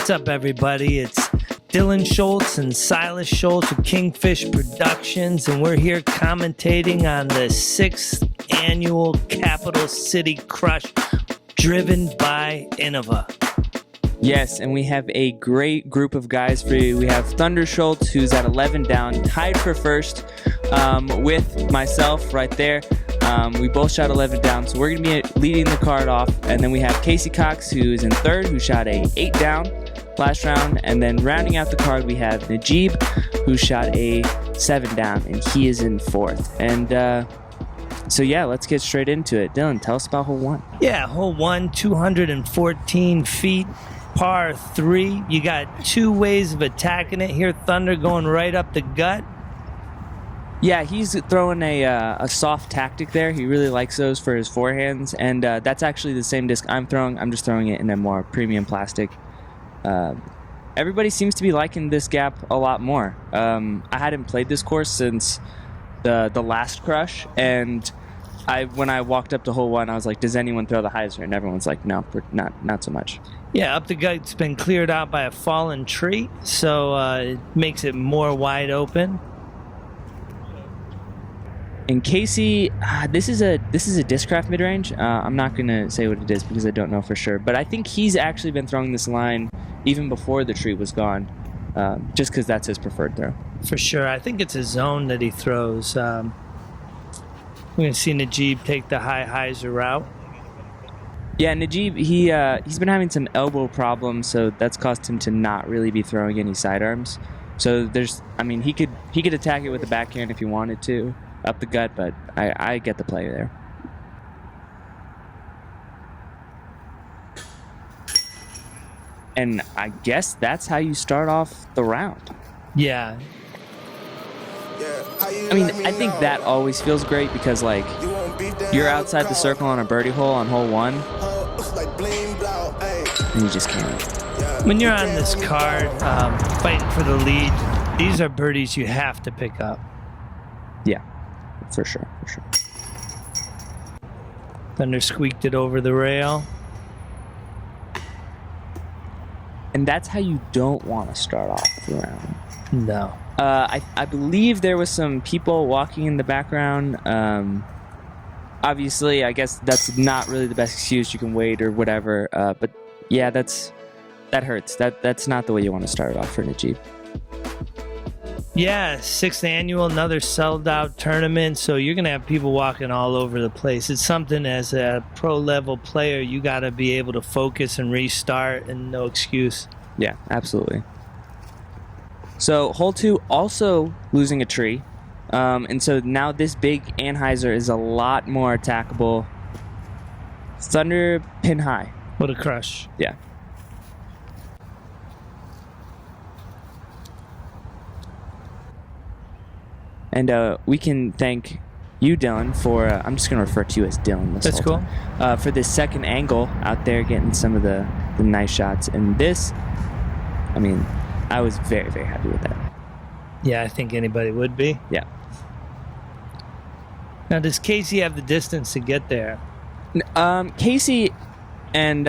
What's up, everybody? It's Dylan Schultz and Silas Schultz of Kingfish Productions, and we're here commentating on the 6th annual Capital City Crush driven by Innova. Yes, and we have a great group of guys for you. We have Thunder Schultz, who's at 11 down, tied for first with myself right there. We both shot 11 down, so we're going to be leading the card off. And then we have Casey Cox, who's in third, who shot a 8 down last round. And then rounding out the card, we have Najib, who shot a 7 down, and he is in fourth. And so, yeah, let's get straight into it. Dylan, tell us about hole 1. Yeah, hole 1, 214 feet, par 3. You got two ways of attacking it here. Thunder going right up the gut. Yeah, he's throwing a soft tactic there. He really likes those for his forehands, and that's actually the same disc I'm throwing. I'm just throwing it in a more premium plastic. Everybody seems to be liking this gap a lot more. I hadn't played this course since the last crush, and when I walked up to hole 1, I was like, does anyone throw the hyzer? And everyone's like, no, not so much. Yeah, up the gut's been cleared out by a fallen tree, so it makes it more wide open. And Casey, this is a Discraft mid-range. I'm not going to say what it is because I don't know for sure. But I think he's actually been throwing this line even before the tree was gone, just because that's his preferred throw. For sure. I think it's a zone that he throws. We're going to see Najib take the high hyzer route. Yeah, Najib, he's been having some elbow problems, so that's caused him to not really be throwing any sidearms. So he could attack it with the backhand if he wanted to. Up the gut, but I get the play there. And I guess that's how you start off the round. Yeah. I mean, I think that always feels great because, like, you're outside the circle on a birdie hole on hole 1, and you just can't. When you're on this card, fighting for the lead, these are birdies you have to pick up. Yeah. For sure. Thunder squeaked it over the rail. And that's how you don't want to start off the round. No. I believe there was some people walking in the background. Obviously, I guess that's not really the best excuse. You can wait or whatever. But yeah, that hurts. That's not the way you want to start off for Najib. Yeah, 6th annual, another sold-out tournament, so you're going to have people walking all over the place. It's something as a pro-level player, you got to be able to focus and restart and no excuse. Yeah, absolutely. So hole 2, also losing a tree. And so now this big anhyzer is a lot more attackable. Thunder pin high. What a crush. Yeah. And we can thank you, Dylan, for I'm just going to refer to you as Dylan this That's whole cool. time. For this second angle out there, getting some of the nice shots. And this, I mean, I was very, very happy with that. Yeah, I think anybody would be. Yeah. Now, does Casey have the distance to get there? Casey, and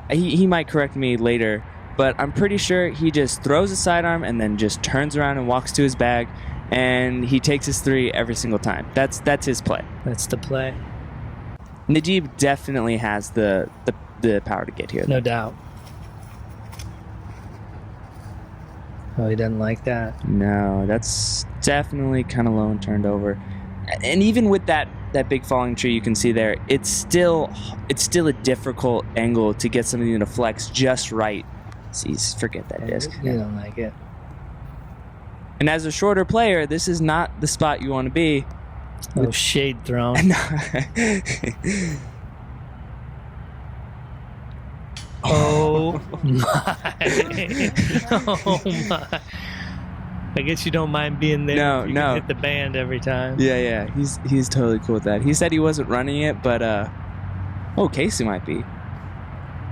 he might correct me later, but I'm pretty sure he just throws a sidearm and then just turns around and walks to his bag. And he takes his 3 every single time. That's his play. That's the play. Najib definitely has the power to get here. No doubt. Oh, he doesn't like that. No, that's definitely kind of low and turned over. And even with that big falling tree you can see there, it's still a difficult angle to get something to flex just right. See, forget that disc. You don't like it. And as a shorter player, this is not the spot you want to be. Oh, shade thrown. Oh, my. Oh, my. I guess you don't mind being there. No. Can hit the band every time. Yeah. He's totally cool with that. He said he wasn't running it, but Casey might be.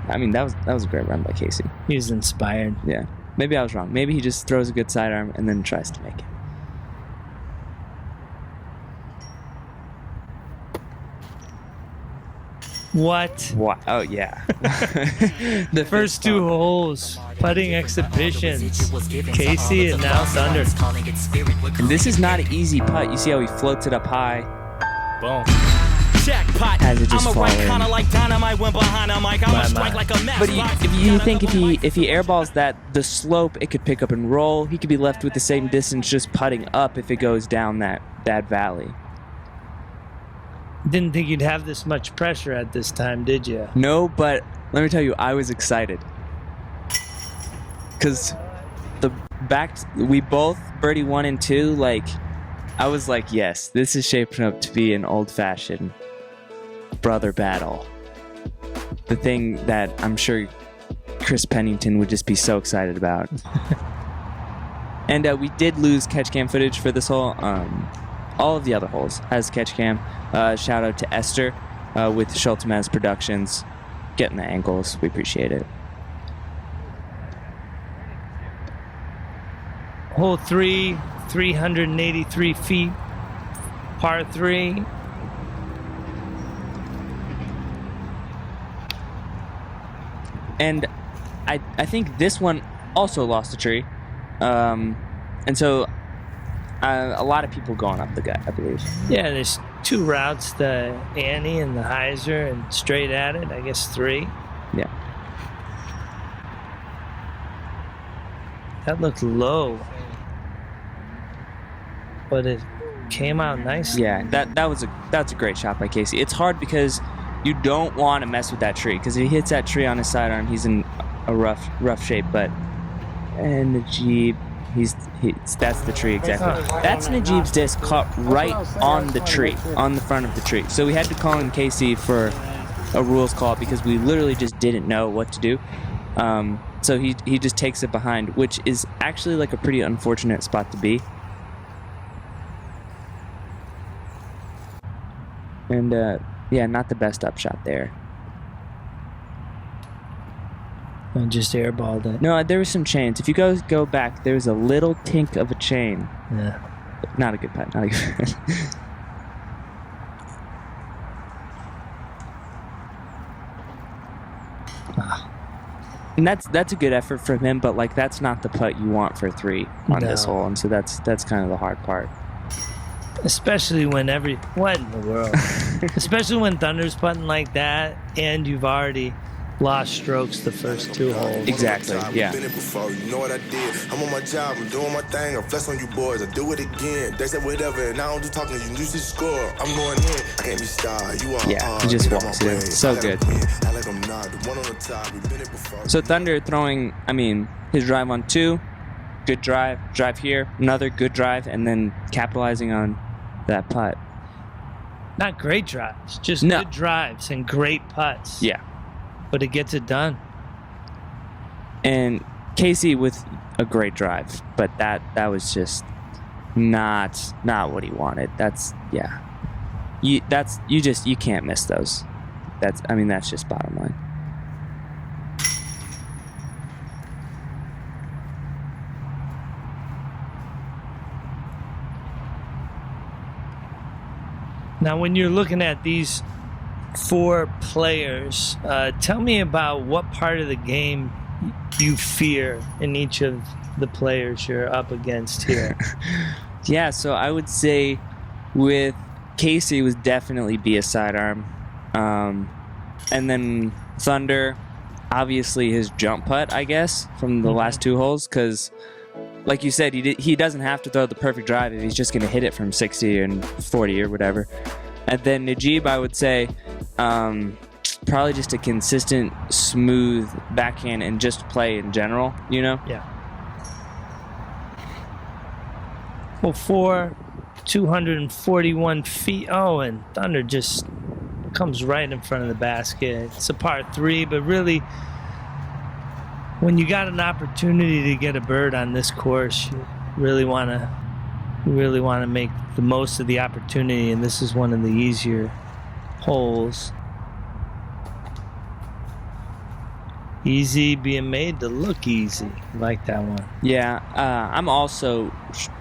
I mean, that was a great run by Casey. He was inspired. Yeah. Maybe I was wrong. Maybe he just throws a good sidearm and then tries to make it. What? What? Oh, yeah. The first two holes, putting exhibitions. Casey and now Thunder. And this is not an easy putt. You see how he floats it up high. Boom. Jackpot. Has it just I'm a fall right in. kind of like dynamite when behind a mic. I'm a strike like a match. But if you think if he airballs that, the slope, it could pick up and roll. He could be left with the same distance just putting up if it goes down that valley. Didn't think you'd have this much pressure at this time, did you? No, but let me tell you, I was excited. Because we both birdie 1 and 2, like, I was like, yes, this is shaping up to be an old-fashioned brother battle. The thing that I'm sure Chris Pennington would just be so excited about. And we did lose catch cam footage for this hole. All of the other holes has catch cam. Shout out to Esther with Schultemaz Productions. Getting the angles. We appreciate it. Hole 3, 383 feet, par 3. And I think this one also lost a tree. And so a lot of people going up the gut, I believe. Yeah, there's 2 routes, the Annie and the Heiser, and straight at it, I guess 3. Yeah. That looked low, but it came out nicely. Yeah, that's a great shot by Casey. It's hard because you don't want to mess with that tree, because if he hits that tree on his sidearm, he's in a rough shape. But Najib, that's the tree exactly. That's Najib's disc caught right on the tree, on the front of the tree. So we had to call in Casey for a rules call because we literally just didn't know what to do. So he just takes it behind, which is actually like a pretty unfortunate spot to be. And yeah, not the best upshot there. I just airballed it. No, there was some chains. If you go back, there was a little tink of a chain. Yeah. Not a good putt. Not a good putt. And that's a good effort from him, but like that's not the putt you want for 3 on this hole, and so that's kind of the hard part. Especially when what in the world? Especially when Thunder's putting like that, and you've already lost strokes the first 2 holes. Exactly. Yeah. Been it before, you know what I did. I'm on my job, I'm doing my thing. I flex on you boys, I do it again. They said whatever, and I don't do talking. You just score. I'm going in. I can't be star. You are. Yeah. He just walks it in. So good. So Thunder throwing, I mean, his drive on 2, good drive here, another good drive, and then capitalizing on that putt. Not great drives, just No. good drives and great putts. Yeah. But it gets it done. And Casey with a great drive, but that was just not what he wanted. You can't miss those. That's just bottom line. Now, when you're looking at these 4 players, tell me about what part of the game you fear in each of the players you're up against here. Yeah, so I would say with Casey was definitely be a sidearm. And then Thunder, obviously his jump putt, I guess, from the last 2 holes, because like you said, he doesn't have to throw the perfect drive if he's just going to hit it from 60 and 40 or whatever. And then Najib, I would say, probably just a consistent, smooth backhand and just play in general, you know? Yeah. Well, 4, 241 feet. Oh, and Thunder just comes right in front of the basket. It's a par 3, but really, when you got an opportunity to get a bird on this course, you really want to make the most of the opportunity, and this is one of the easier holes. Easy being made to look easy. Like that one. Yeah, I'm also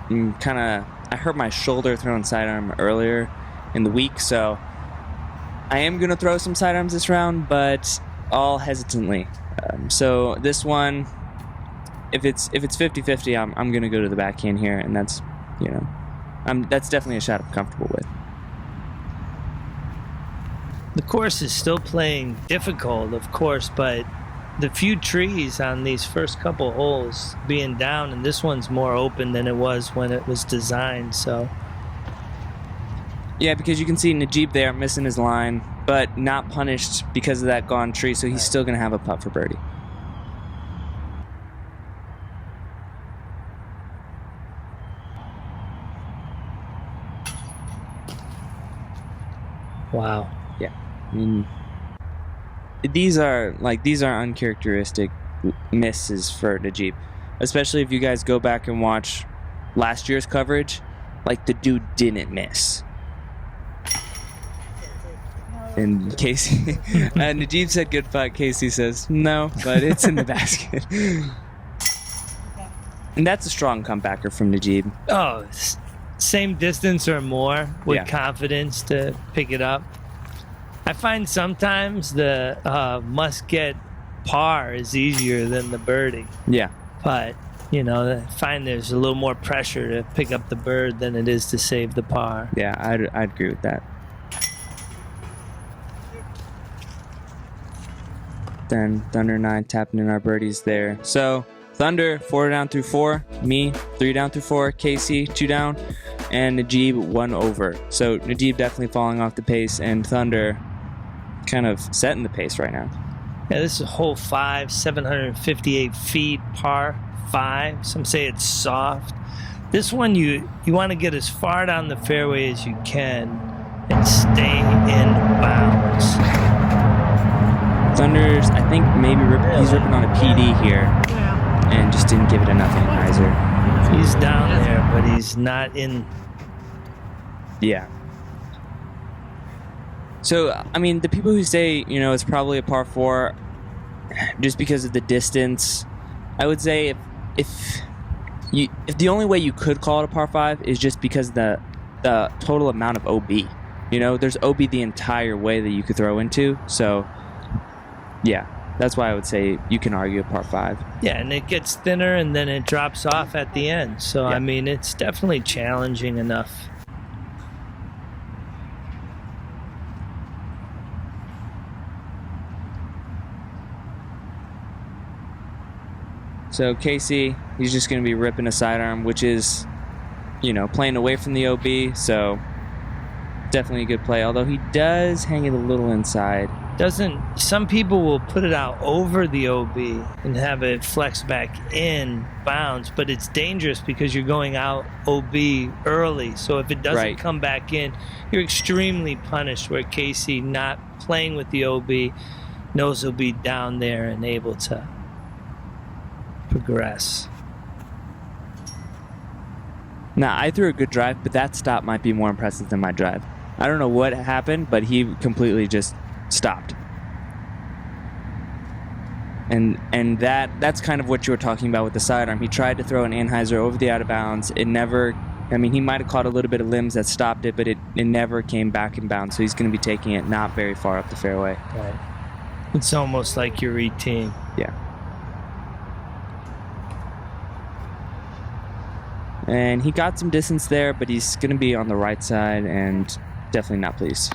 I hurt my shoulder throwing sidearm earlier in the week, so I am going to throw some sidearms this round, but all hesitantly. So this one, if it's 50-50, I'm going to go to the backhand here, and that's, that's definitely a shot I'm comfortable with. The course is still playing difficult, of course, but the few trees on these first couple holes being down, and this one's more open than it was when it was designed, so. Yeah, because you can see Najib there missing his line, but not punished because of that gone tree, so he's still going to have a putt for birdie. Wow. Yeah. I mean, these are uncharacteristic misses for Najib, especially if you guys go back and watch last year's coverage. Like, the dude didn't miss. And Casey, Najib said good putt. Casey says no, but it's in the basket. And that's a strong comebacker from Najib. Oh, same distance or more with confidence to pick it up. I find sometimes the must-get par is easier than the birdie. Yeah. But, I find there's a little more pressure to pick up the bird than it is to save the par. Yeah, I'd agree with that. Then Thunder and I tapping in our birdies there. So Thunder 4 down through 4, me 3 down through 4, Casey 2 down, and Najib 1 over. So Najib definitely falling off the pace, and Thunder kind of setting the pace right now. Yeah, this is hole 5, 758 feet, par 5. Some say it's soft. This one you want to get as far down the fairway as you can and stay in bounds. Thunder's, I think maybe he's ripping on a PD here and just didn't give it enough anhyzer. He's down there, but he's not in. Yeah. So, I mean, the people who say, it's probably a par 4 just because of the distance, I would say if the only way you could call it a par 5 is just because the total amount of OB. There's OB the entire way that you could throw into, so yeah, that's why I would say you can argue a par 5. Yeah, and it gets thinner and then it drops off at the end. So, yeah. I mean, it's definitely challenging enough. So Casey, he's just going to be ripping a sidearm, which is, playing away from the OB, so definitely a good play, although he does hang it a little inside. Some people will put it out over the OB and have it flex back in bounds, but it's dangerous because you're going out OB early. So if it doesn't come back in, you're extremely punished, where Casey, not playing with the OB, knows he'll be down there and able to progress. Now, I threw a good drive, but that stop might be more impressive than my drive. I don't know what happened, but he completely just stopped. And that's kind of what you were talking about with the sidearm. He tried to throw an anhyzer over the out of bounds. It never, he might have caught a little bit of limbs that stopped it, but it never came back in bounds. So he's going to be taking it not very far up the fairway. Right. It's almost like your routine. Yeah. And he got some distance there, but he's going to be on the right side and definitely not pleased.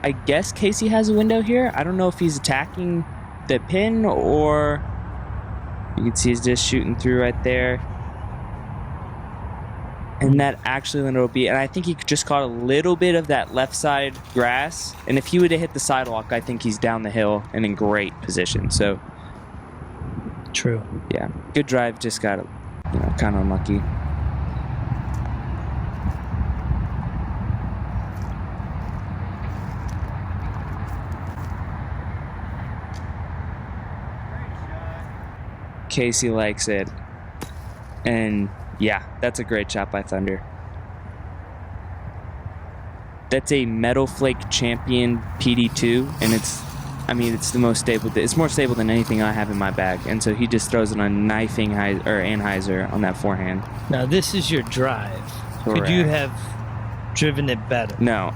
I guess Casey has a window here. I don't know if he's attacking the pin or you can see he's just shooting through right there. And that actually landed OB. And I think he just caught a little bit of that left side grass. And if he would have hit the sidewalk, I think he's down the hill and in great position. So, true. Yeah, good drive. Just got kind of unlucky. Casey likes it. And yeah, that's a great shot by Thunder. That's a Metal Flake Champion PD2, and it's I mean, it's the most stable. It's more stable than anything I have in my bag. And so he just throws it on knifing Anheuser on that forehand. Now, this is your drive. Could you have driven it better? No,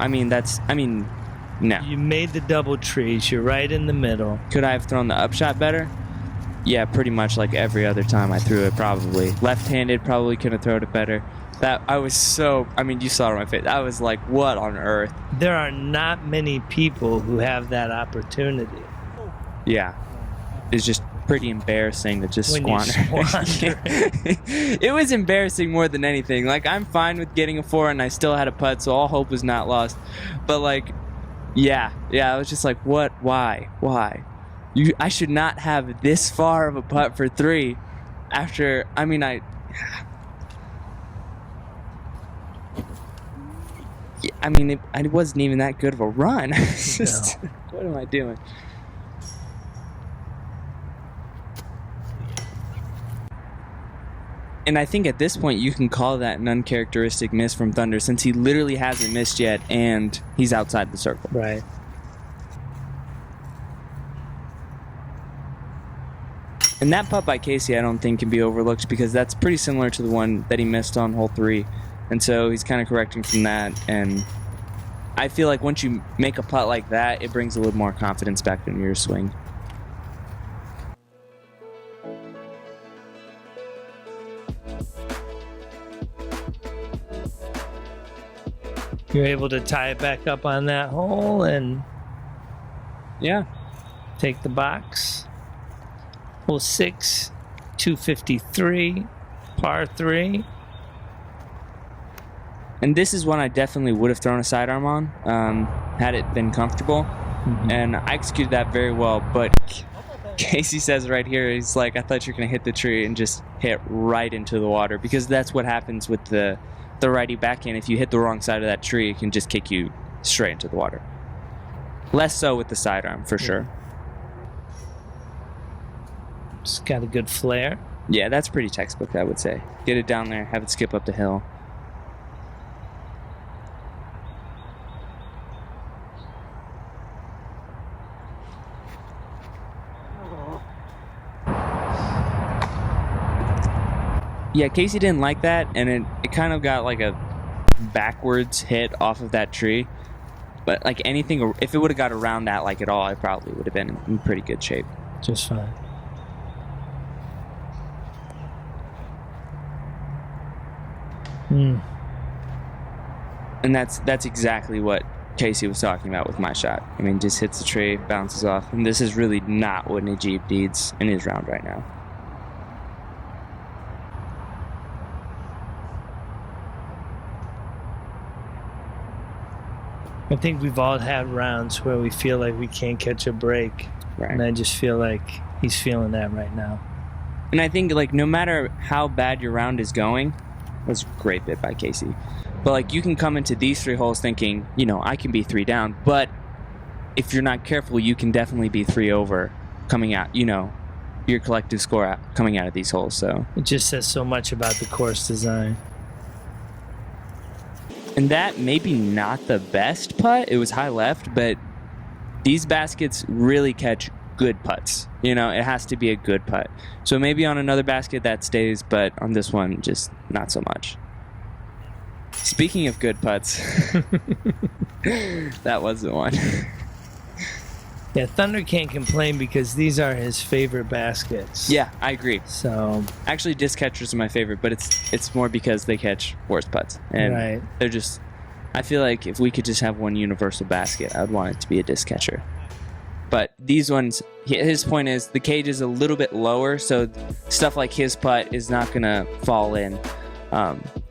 no. You made the double trees. You're right in the middle. Could I have thrown the upshot better? Yeah, pretty much like every other time I threw it, probably. Left-handed, probably could have thrown it better. You saw it on my face. I was like, what on earth? There are not many people who have that opportunity. Yeah. It's just pretty embarrassing to just When you squander. It was embarrassing more than anything. Like, I'm fine with getting a 4 and I still had a putt, so all hope was not lost. But like, yeah, I was just like, what? Why? I should not have this far of a putt for 3 after, it wasn't even that good of a run. It's just, what am I doing? And I think at this point you can call that an uncharacteristic miss from Thunder, since he literally hasn't missed yet and he's outside the circle. Right. And that putt by Casey I don't think can be overlooked, because that's pretty similar to the one that he missed on hole 3. And so he's kind of correcting from that. And I feel like once you make a putt like that, it brings a little more confidence back into your swing. You're able to tie it back up on that hole and take the box. Hole 6, 253, par 3. And this is one I definitely would have thrown a sidearm on, had it been comfortable. Mm-hmm. And I executed that very well, but Casey says right here, he's like, I thought you were going to hit the tree and just hit right into the water, because that's what happens with the righty backhand. If you hit the wrong side of that tree, it can just kick you straight into the water. Less so with the sidearm, for sure. It's got a good flare. Yeah, that's pretty textbook, I would say. Get it down there, have it skip up the hill. Yeah, Casey didn't like that, and it kind of got like a backwards hit off of that tree. But like anything, if it would have got around that like at all, it probably would have been in pretty good shape. Just fine. And that's exactly what Casey was talking about with my shot. I mean, just hits the tree, bounces off, and this is really not what Najib needs in his round right now. I think we've all had rounds where we feel like we can't catch a break. Right. And I just feel like he's feeling that right now. And I think, like, no matter how bad your round is going, that was a great bit by Casey. But, like, you can come into these 3 holes thinking, I can be 3 down. But if you're not careful, you can definitely be 3 over coming out, your collective score coming out of these holes. So it just says so much about the course design. And that maybe not the best putt. It was high left, but these baskets really catch good putts. It has to be a good putt. So maybe on another basket that stays, but on this one, just not so much. Speaking of good putts, that wasn't one. Yeah, Thunder can't complain because these are his favorite baskets. Yeah, I agree. So actually, disc catchers are my favorite, but it's more because they catch worse putts, and they're just. I feel like if we could just have one universal basket, I would want it to be a disc catcher. But these ones, his point is the cage is a little bit lower, so stuff like his putt is not gonna fall in,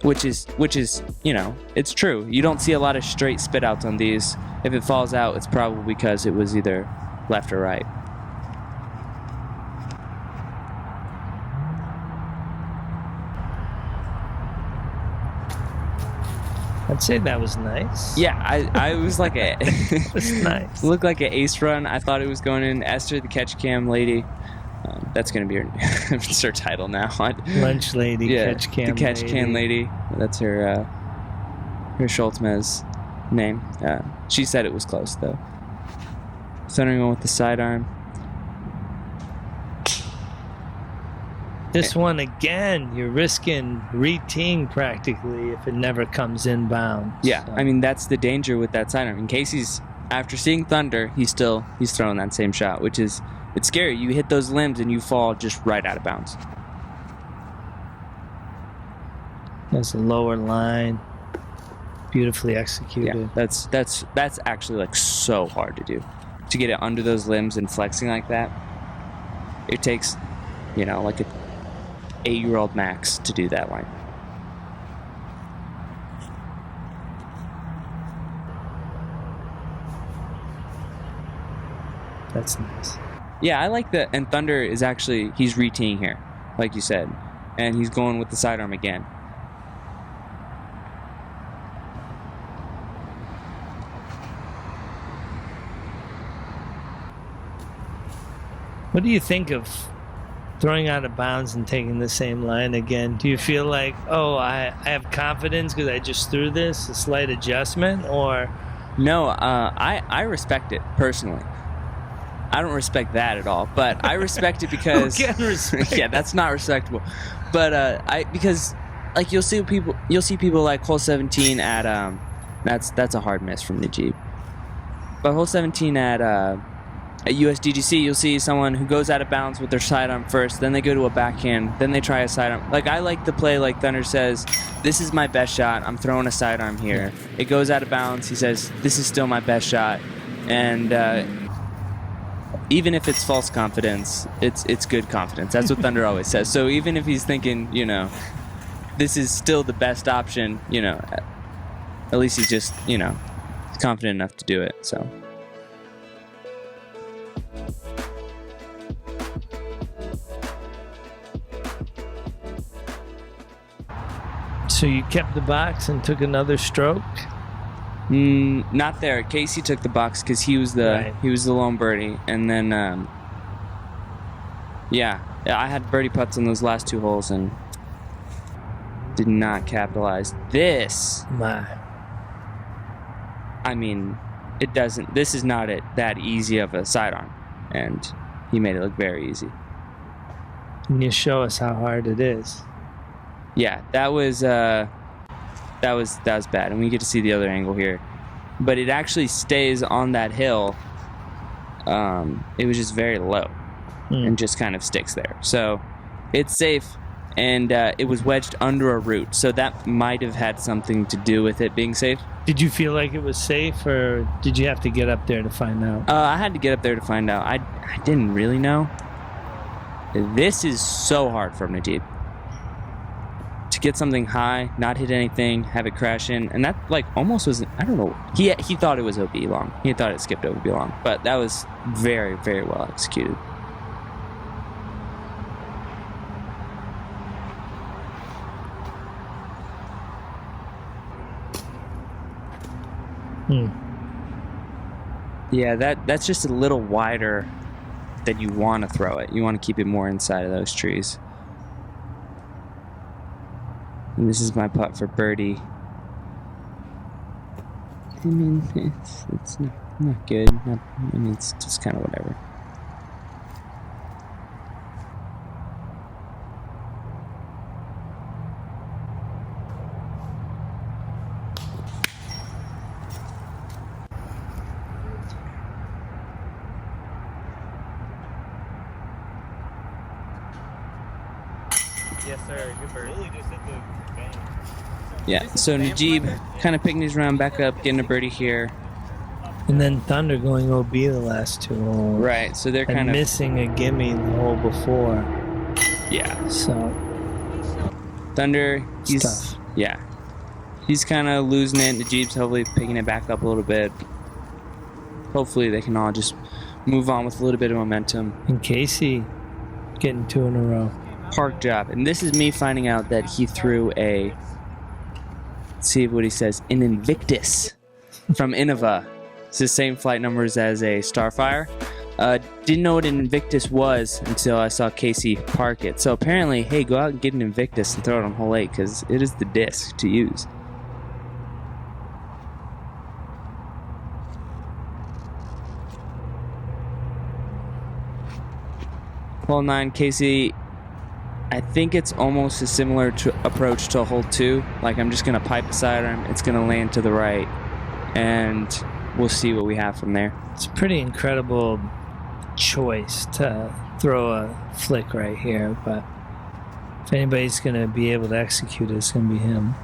which is it's true. You don't see a lot of straight spit outs on these. If it falls out, it's probably because it was either left or right. I'd say that was nice. Yeah, I was like That's nice. Looked like an ace run. I thought it was going in. Esther, the catch cam lady. That's going to be her title now. Lunch lady, catch cam the catch cam lady. That's her Schultzmez name. She said it was close, though. Thunder going with the sidearm. This one again, you're risking re-teeing practically if it never comes inbound. Yeah, So, I mean, that's the danger with that sidearm. In case after seeing Thunder, he's throwing that same shot, which is, it's scary. You hit those limbs and you fall just right out of bounds. that's a lower line. Beautifully executed. Yeah, that's actually like so hard to do. To get it under those limbs and flexing like that, it takes, like a 8-year-old max to do that line. That's nice. Yeah, I like that. And Thunder is actually, he's re-teeing here, like you said, and he's going with the sidearm again. What do you think of throwing out of bounds and taking the same line again? Do you feel like, oh, I have confidence because I just threw this, a slight adjustment, or? No, I respect it personally. I don't respect that at all, but I respect it because Who can respect yeah, that's not respectable. But because like you'll see people like hole 17 at that's a hard miss from Najib. But hole 17 at USDGC, you'll see someone who goes out of bounds with their sidearm first, then they go to a backhand, then they try a sidearm. Like, I like the play like Thunder says, this is my best shot, I'm throwing a sidearm here. It goes out of bounds, he says, this is still my best shot. And even if it's false confidence, it's good confidence. That's what Thunder always says. So even if he's thinking, this is still the best option, at least he's just, confident enough to do it, so. So you kept the box and took another stroke? Not there. Casey took the box because he was the lone birdie, and then I had birdie putts on those last 2 holes and did not capitalize. This, I mean, it doesn't. This is not that easy of a sidearm, and he made it look very easy. Can you show us how hard it is? Yeah, that was bad, and we get to see the other angle here. But it actually stays on that hill. It was just very low, and just kind of sticks there. So it's safe, and it was wedged under a root, so that might have had something to do with it being safe. Did you feel like it was safe, or did you have to get up there to find out? I had to get up there to find out. I didn't really know. This is so hard for Najib. To get something high, not hit anything, have it crash in, and that like almost was, I don't know, he thought it was OB long. He thought it skipped OB long, but that was very, very well executed. Yeah, that's just a little wider than you want to throw it. You want to keep it more inside of those trees. And this is my putt for birdie. I mean, it's not good. I mean, it's just kind of whatever. Yes, sir. Good birdie. Yeah, so Najib kind of picking his round back up, getting a birdie here. And then Thunder going OB the last 2 holes. Right, so they're And kind of missing a gimme the hole before. yeah. So Thunder, he's tough. yeah, he's kind of losing it. Najib's hopefully picking it back up a little bit. Hopefully they can all just move on with a little bit of momentum. And Casey getting 2 in a row. Park job, and this is me finding out that he threw a. Let's see what he says. An Invictus from Innova. It's the same flight numbers as a Starfire. Didn't know what an Invictus was until I saw Casey park it. So apparently, hey, go out and get an Invictus and throw it on hole 8 because it is the disc to use. Hole 9, Casey, I think it's almost a similar approach to hole 2. Like, I'm just going to pipe a sidearm. It's going to land to the right, and we'll see what we have from there. It's a pretty incredible choice to throw a flick right here, but if anybody's going to be able to execute it, it's going to be him.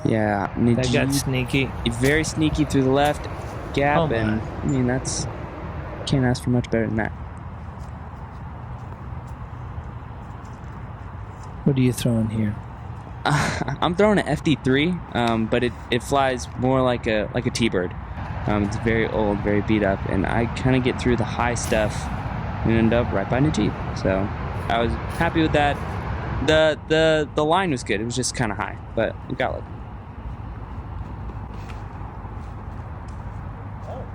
Yeah, That got sneaky. Very sneaky through the left gap, Oh my. and I mean, that's, can't ask for much better than that. What are you throwing here? I'm throwing an FD3, but it flies more like a T-bird. It's very old, very beat up, and I kind of get through the high stuff and end up right by Najib. So I was happy with that. The line was good. It was just kind of high, but we got lucky.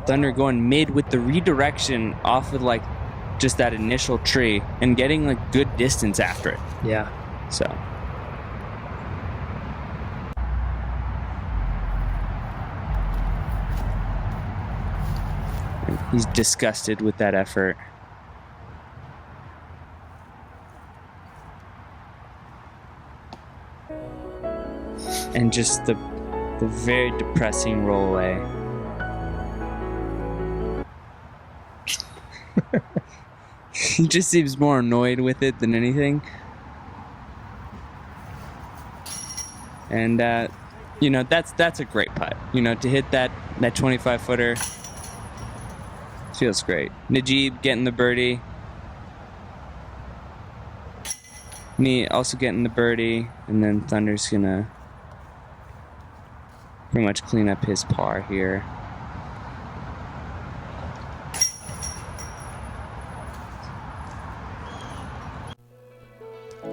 Thunder going mid with the redirection off of like just that initial tree and getting like good distance after it. Yeah. So he's disgusted with that effort. And just the very depressing roll away. He just seems more annoyed with it than anything. And you know, that's a great putt. You know, to hit that 25 footer feels great. Najib getting the birdie. Me also getting the birdie, and then Thunder's gonna pretty much clean up his par here.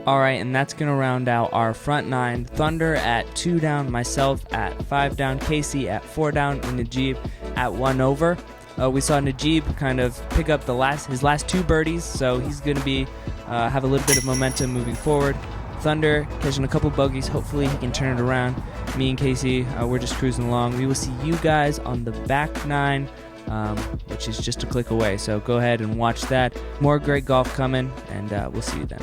All right, and that's going to round out our front 9. Thunder at 2 down, myself at 5 down, Casey at 4 down, and Najib at 1 over. We saw Najib kind of pick up his last 2 birdies, so he's going to be have a little bit of momentum moving forward. Thunder catching a couple bogeys. Hopefully he can turn it around. Me and Casey, we're just cruising along. We will see you guys on the back 9, which is just a click away. So go ahead and watch that. More great golf coming, and we'll see you then.